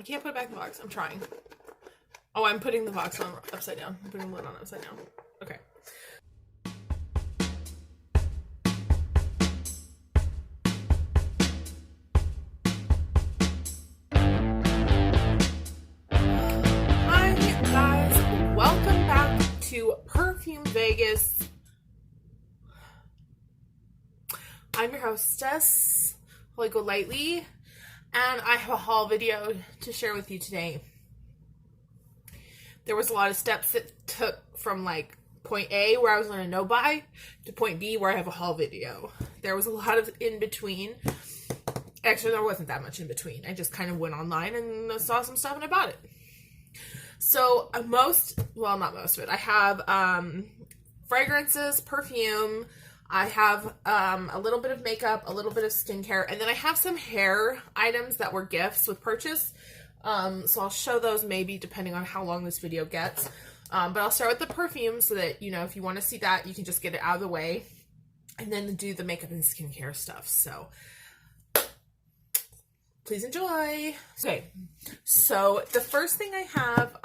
You can't put it back in the box. I'm trying. Oh, I'm putting the box on upside down. I'm putting the lid on upside down. Okay. Hi guys, welcome back to Perfume Vegas. I'm your hostess, Holy Go Lightly, and I have a haul video to share with you today. There was a lot of steps that took from like point A, where I was going to no buy, to point B, where I have a haul video. There was a lot of in between. Actually, there wasn't that much in between. I just kind of went online and saw some stuff and I bought it. So not most of it. I have fragrances, perfume. I have a little bit of makeup, a little bit of skincare, and then I have some hair items that were gifts with purchase. So I'll show those maybe depending on how long this video gets. But I'll start with the perfume so that, you know, if you want to see that, you can just get it out of the way. And then do the makeup and skincare stuff. So please enjoy. Okay, so the first thing I have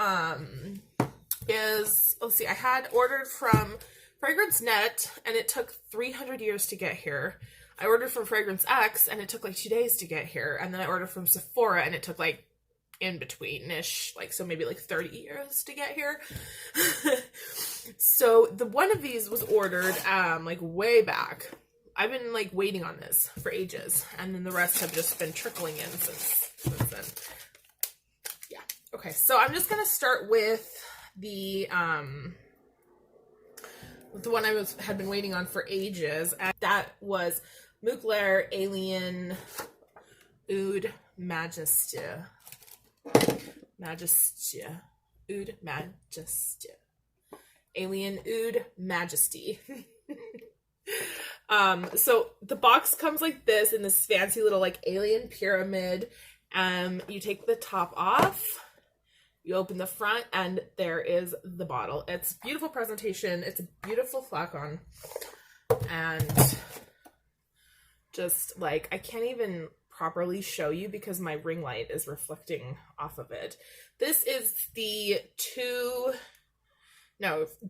is, let's see, I had ordered from Fragrance Net and it took 300 years to get here. I ordered from Fragrance X and it took like 2 days to get here. And then I ordered from Sephora and it took like in between-ish, like, so maybe like 30 years to get here. So the one of these was ordered like way back. I've been like waiting on this for ages, and then the rest have just been trickling in since then. Yeah. Okay, so I'm just gonna start with the one I had been waiting on for ages, and that was Mugler Alien Oud Majesty. Oud Majesty. Alien Oud Majesty. So the box comes like this in this fancy little like alien pyramid. You take the top off, you open the front, and there is the bottle. It's beautiful presentation. It's a beautiful flacon, and just like, I can't even properly show you because my ring light is reflecting off of it. This is the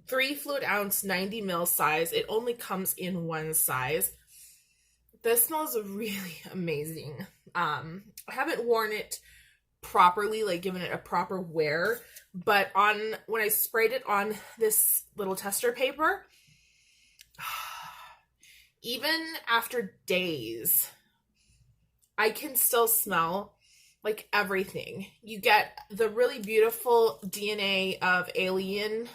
3 fluid ounce 90 ml size. It only comes in one size. This smells really amazing. I haven't worn it properly, like given it a proper wear, but when I sprayed it on this little tester paper, even after days, I can still smell like everything. You get the really beautiful DNA of alien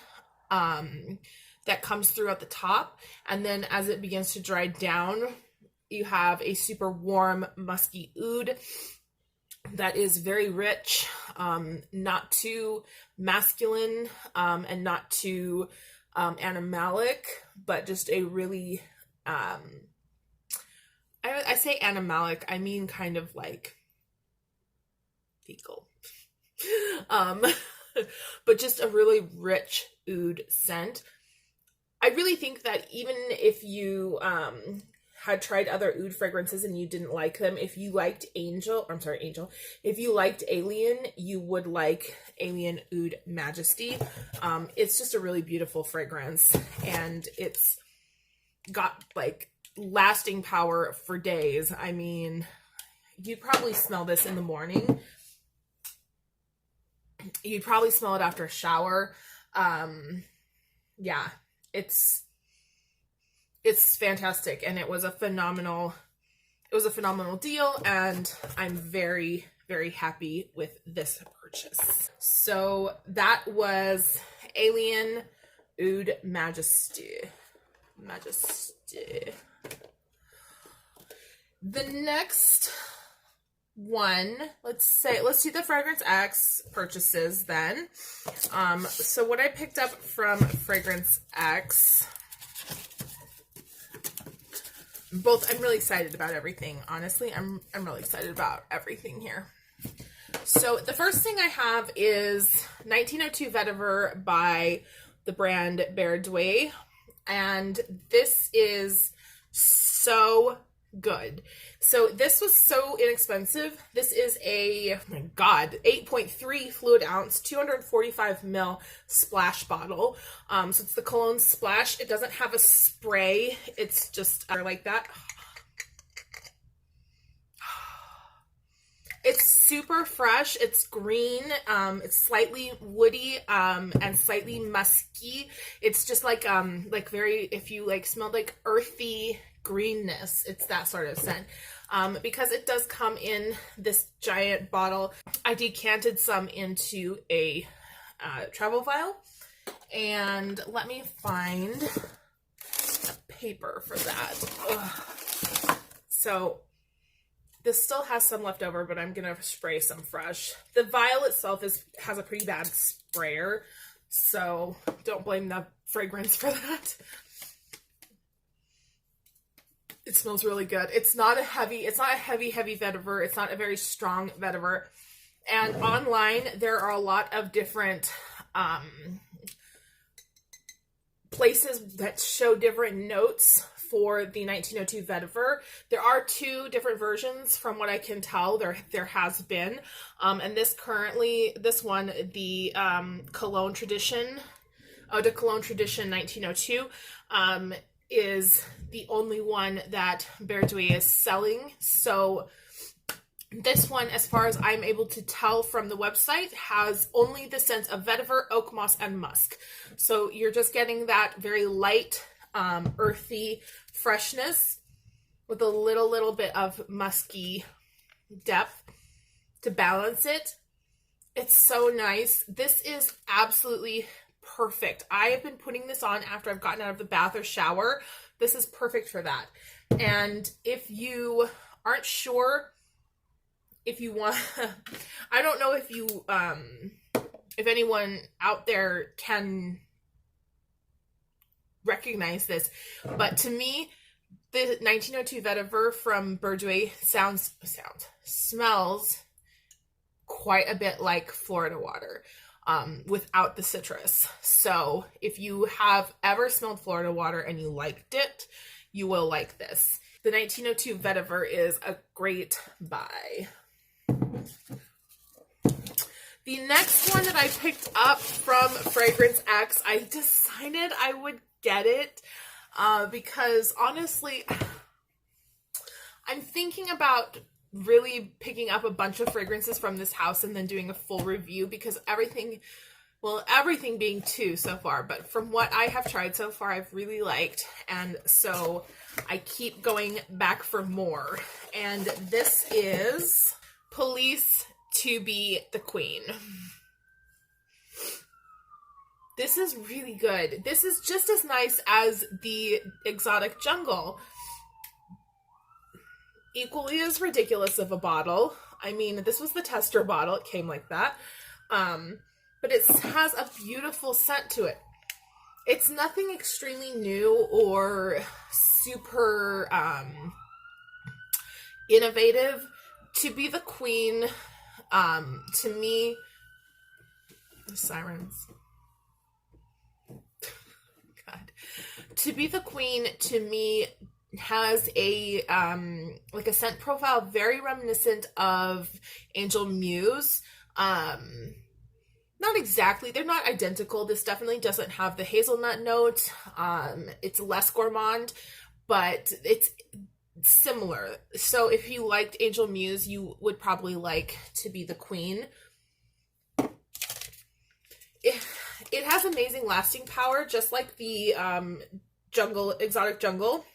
that comes through at the top, and then as it begins to dry down, you have a super warm musky oud that is very rich, not too masculine, and not too animalic, but just a really I say animalic, I mean kind of like fecal. But just a really rich oud scent. I really think that even if you had tried other oud fragrances and you didn't like them, if you liked if you liked Alien, you would like Alien Oud Majesty. It's just a really beautiful fragrance, and it's got like lasting power for days. I mean, you'd probably smell this in the morning. You'd probably smell it after a shower. Yeah, it's fantastic, and it was a phenomenal deal, and I'm very, very happy with this purchase. So that was Alien Oud Majesty. The next one, let's do the Fragrance X purchases then. So what I picked up from Fragrance X, I'm really excited about everything. Honestly, I'm really excited about everything here. So the first thing I have is 1902 Vetiver by the brand Birju, and this is so good. So this was so inexpensive. This is a, oh my God, 8.3 fluid ounce, 245 ml splash bottle. So it's the cologne splash. It doesn't have a spray. It's just like that. It's super fresh. It's green. It's slightly woody, and slightly musky. It's just like very, if you like smelled like earthy greenness, it's that sort of scent. Because it does come in this giant bottle, I decanted some into a travel vial, and let me find a paper for that. Ugh. So this still has some left over, but I'm gonna spray some fresh. The vial itself has a pretty bad sprayer, so don't blame the fragrance for that. It smells really good. It's not a heavy vetiver. It's not a very strong vetiver. And online, there are a lot of different places that show different notes for the 1902 vetiver. There are 2 different versions from what I can tell. There has been. And this one, the Cologne Tradition, Eau de Cologne Tradition 1902, is the only one that Birju is selling. So this one, as far as I'm able to tell from the website, has only the scents of vetiver, oakmoss, and musk. So you're just getting that very light, earthy freshness with a little bit of musky depth to balance it. It's so nice. This is absolutely perfect. I have been putting this on after I've gotten out of the bath or shower. This is perfect for that. And if you aren't sure if you want, I don't know if you, if anyone out there can recognize this, but to me, the 1902 vetiver from Birju smells quite a bit like Florida water, without the citrus. So if you have ever smelled Florida water and you liked it, you will like this. The 1902 vetiver is a great buy. The next one that I picked up from Fragrance X, I decided I would get it because honestly, I'm thinking about really picking up a bunch of fragrances from this house and then doing a full review, because everything being 2 so far, but from what I have tried so far, I've really liked, and so I keep going back for more. And this is Police to Be the Queen. This is really good. This is just as nice as the Exotic Jungle. Equally as ridiculous of a bottle. I mean, this was the tester bottle. It came like that. But it has a beautiful scent to it. It's nothing extremely new or super innovative. To Be the Queen, to me, the sirens. God. To Be the Queen, to me, has a like a scent profile very reminiscent of Angel Muse. Not exactly, they're not identical. This definitely doesn't have the hazelnut note. It's less gourmand, but it's similar. So if you liked Angel Muse, you would probably like To Be the Queen. It has amazing lasting power, just like the Exotic Jungle.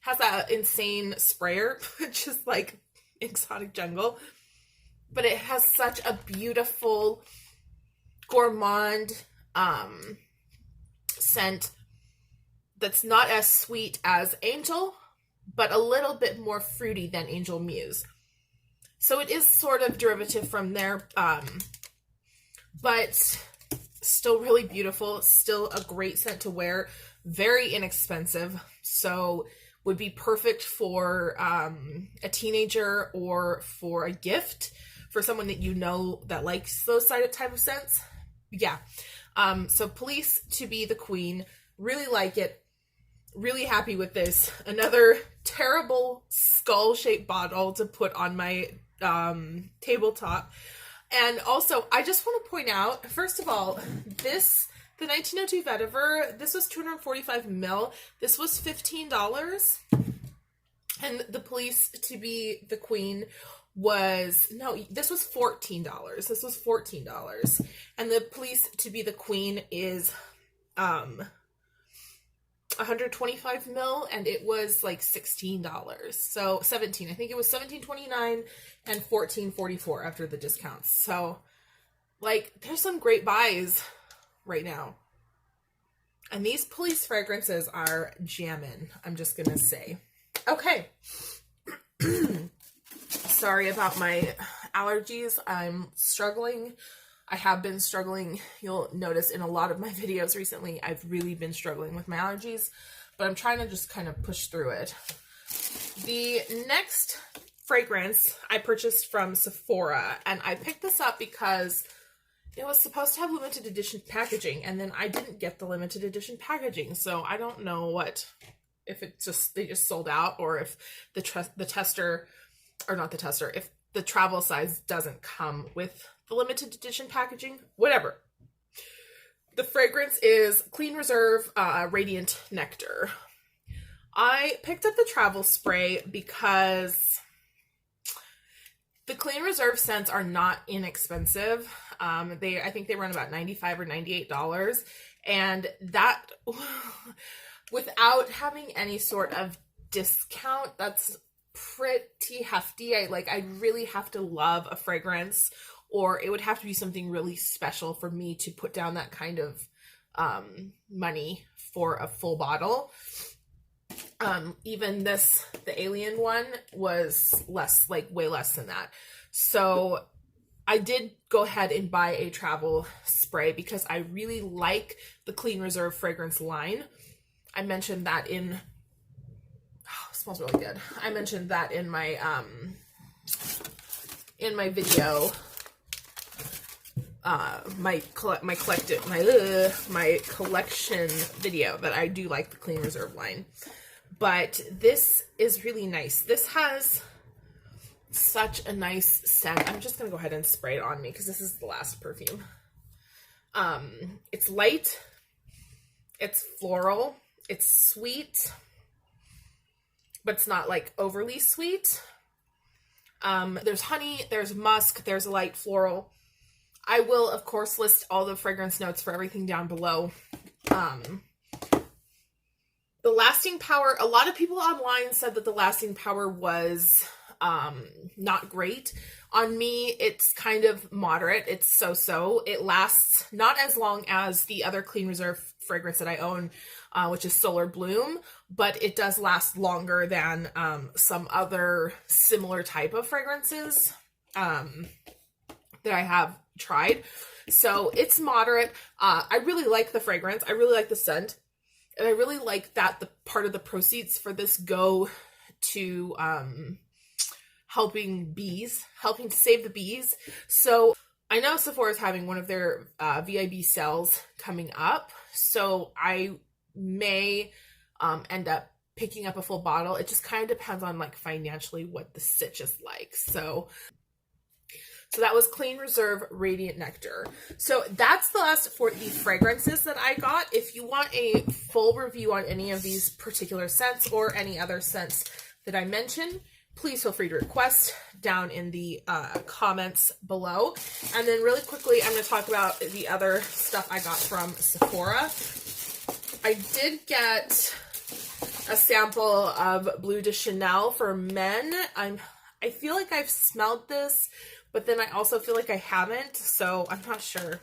Has that insane sprayer, just like Exotic Jungle. But it has such a beautiful gourmand scent that's not as sweet as Angel, but a little bit more fruity than Angel Muse. So it is sort of derivative from there, but still really beautiful, still a great scent to wear, very inexpensive, so would be perfect for a teenager or for a gift for someone that you know that likes those type of scents. Yeah. So Police to Be the Queen, really like it. really happy with this. Another terrible skull-shaped bottle to put on my tabletop. And also, I just want to point out, first of all, the 1902 Vetiver, this was 245 ml. This was $15. And the Police to be the Queen was, no, this was $14. This was $14. And the Police to be the Queen is 125 mil, and it was like $16. So 17. I think it was $17.29 and $14.44 after the discounts. So like there's some great buys right now. And these Police fragrances are jammin', I'm just gonna say. Okay. Sorry about my allergies. I'm struggling. I have been struggling. You'll notice in a lot of my videos recently, I've really been struggling with my allergies, but I'm trying to just kind of push through it. The next fragrance I purchased from Sephora, and I picked this up because it was supposed to have limited edition packaging, and then I didn't get the limited edition packaging, so I don't know if they just sold out, or if the tester, or not the tester, if the travel size doesn't come with the limited edition packaging, whatever. The fragrance is Clean Reserve Radiant Nectar. I picked up the travel spray because the Clean Reserve scents are not inexpensive. I think they run about $95 or $98, and that without having any sort of discount, that's pretty hefty. I really have to love a fragrance, or it would have to be something really special for me to put down that kind of money for a full bottle. Even the Alien one was less, way less than that. So I did go ahead and buy a travel spray because I really like the Clean Reserve fragrance line. I mentioned that it smells really good. I mentioned that in my video, my collection video, that I do like the Clean Reserve line. But this is really nice. This has such a nice scent. I'm just gonna go ahead and spray it on me because this is the last perfume. It's light, it's floral, it's sweet, but it's not overly sweet. There's honey, there's musk, there's a light floral. I will, of course, list all the fragrance notes for everything down below. The lasting power, a lot of people online said that the lasting power was not great. On me, it's kind of moderate. It's so-so. It lasts not as long as the other Clean Reserve fragrance that I own, which is Solar Bloom, but it does last longer than some other similar type of fragrances that I have tried. So it's moderate. I really like the fragrance. I really like the scent. And I really like that the part of the proceeds for this go to helping to save the bees. So I know Sephora is having one of their VIB sales coming up. So I may end up picking up a full bottle. It just kind of depends on financially what the sitch is like. So that was Clean Reserve Radiant Nectar. So that's the last for the fragrances that I got. If you want a full review on any of these particular scents or any other scents that I mentioned, please feel free to request down in the comments below. And then really quickly, I'm going to talk about the other stuff I got from Sephora. I did get a sample of Bleu de Chanel for men. I feel like I've smelled this, but then I also feel like I haven't, so I'm not sure.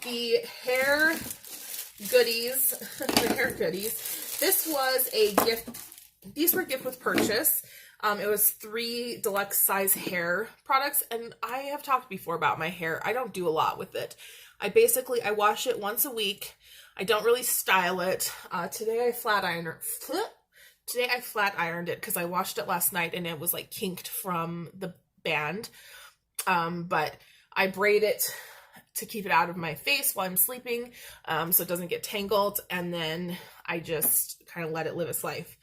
The hair goodies, this was a gift. These were gift with purchase. It was 3 deluxe size hair products, and I have talked before about my hair. I don't do a lot with it. I wash it once a week. I don't really style it. Today I flat ironed it because I washed it last night and it was kinked from the band. But I braid it to keep it out of my face while I'm sleeping, so it doesn't get tangled, and then I just kind of let it live its life.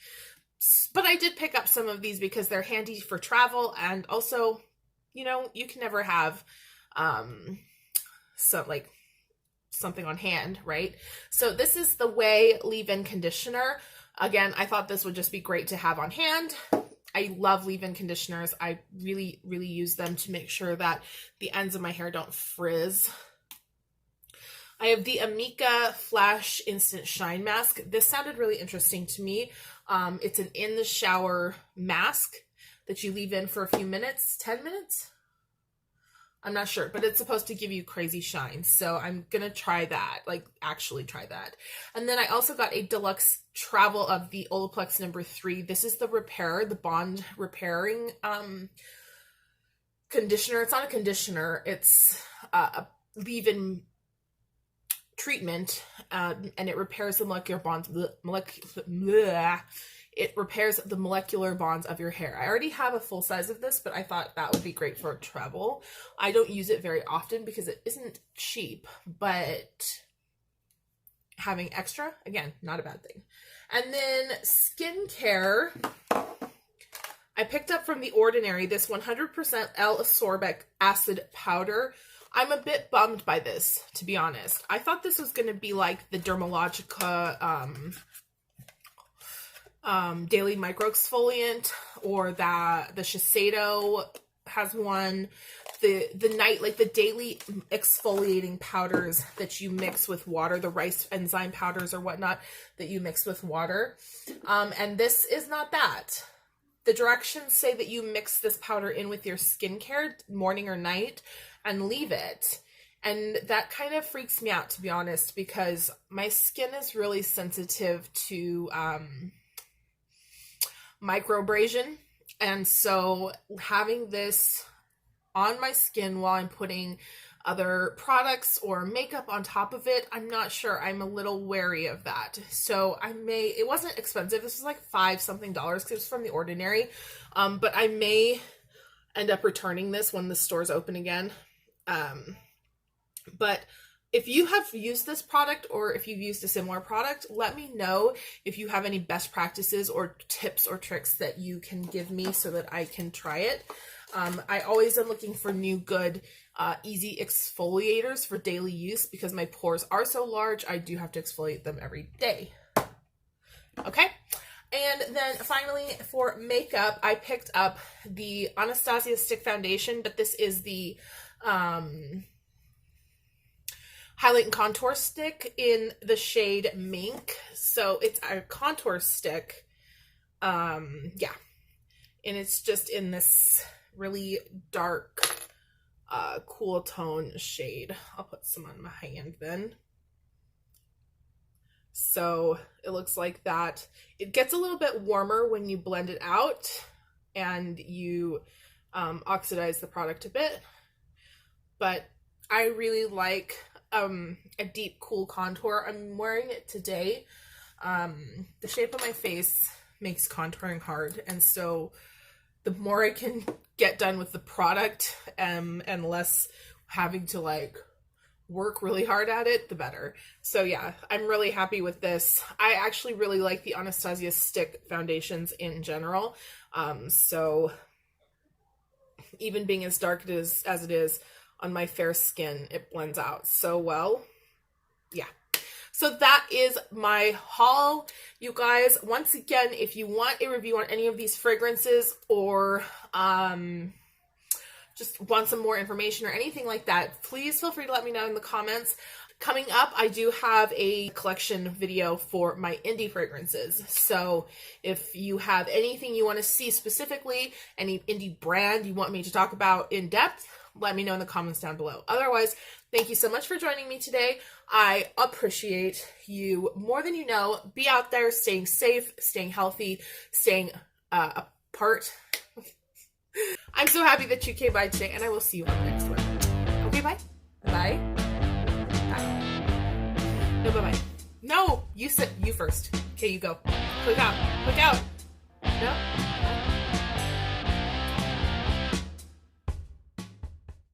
But I did pick up some of these because they're handy for travel, and also, you know, you can never have something on hand, right? So this is the Way leave-in conditioner. Again, I thought this would just be great to have on hand. I love leave-in conditioners. I really, really use them to make sure that the ends of my hair don't frizz. I have the Amika Flash Instant Shine Mask. This sounded really interesting to me. It's an in-the-shower mask that you leave in for a few minutes. 10 minutes? I'm not sure, but it's supposed to give you crazy shine. So I'm going to try that, like actually try that. And then I also got a deluxe travel of the Olaplex number 3. This is the Repair, the Bond Repairing conditioner. It's not a conditioner. It's a leave-in treatment, and it repairs the molecular bonds. It repairs the molecular bonds of your hair. I already have a full size of this, but I thought that would be great for travel. I don't use it very often because it isn't cheap, but having extra, again, not a bad thing. And then skincare, I picked up from The Ordinary this 100% L-ascorbic acid powder. I'm a bit bummed by this, to be honest. I thought this was going to be like the Dermalogica daily micro exfoliant, or that the Shiseido has one. The night, like the daily exfoliating powders that you mix with water, the rice enzyme powders or whatnot that you mix with water. And this is not that. The directions say that you mix this powder in with your skincare morning or night and leave it. And that kind of freaks me out, to be honest, because my skin is really sensitive to microabrasion. And so having this on my skin while I'm putting other products or makeup on top of it, I'm not sure. I'm a little wary of that. So it wasn't expensive. This was like $5-something because it was from The Ordinary. But I may end up returning this when the stores open again. But if you have used this product, or if you've used a similar product, let me know if you have any best practices or tips or tricks that you can give me so that I can try it. I always am looking for new, good, easy exfoliators for daily use because my pores are so large. I do have to exfoliate them every day. Okay. And then finally for makeup, I picked up the Anastasia Stick Foundation, but this is the highlight and contour stick in the shade Mink. So it's a contour stick. Yeah. And it's just in this really dark, cool tone shade. I'll put some on my hand then. So it looks like that. It gets a little bit warmer when you blend it out and you oxidize the product a bit. But I really like a deep, cool contour. I'm wearing it today. The shape of my face makes contouring hard, and so the more I can get done with the product and less having to like work really hard at it, the better. So yeah, I'm really happy with this. I actually really like the Anastasia Stick foundations in general. So even being as dark as it is on my fair skin, it blends out so well. Yeah. So that is my haul, you guys. Once again, if you want a review on any of these fragrances, or just want some more information or anything like that, please feel free to let me know in the comments. Coming up, I do have a collection video for my indie fragrances. So if you have anything you want to see specifically, any indie brand you want me to talk about in depth, let me know in the comments down below. Otherwise, thank you so much for joining me today. I appreciate you more than you know. Be out there, staying safe, staying healthy, staying apart. I'm so happy that you came by today, and I will see you on the next one. Okay, bye. Bye. Bye. No, bye-bye. No, you first. Okay, you go. Click out. Click out. No.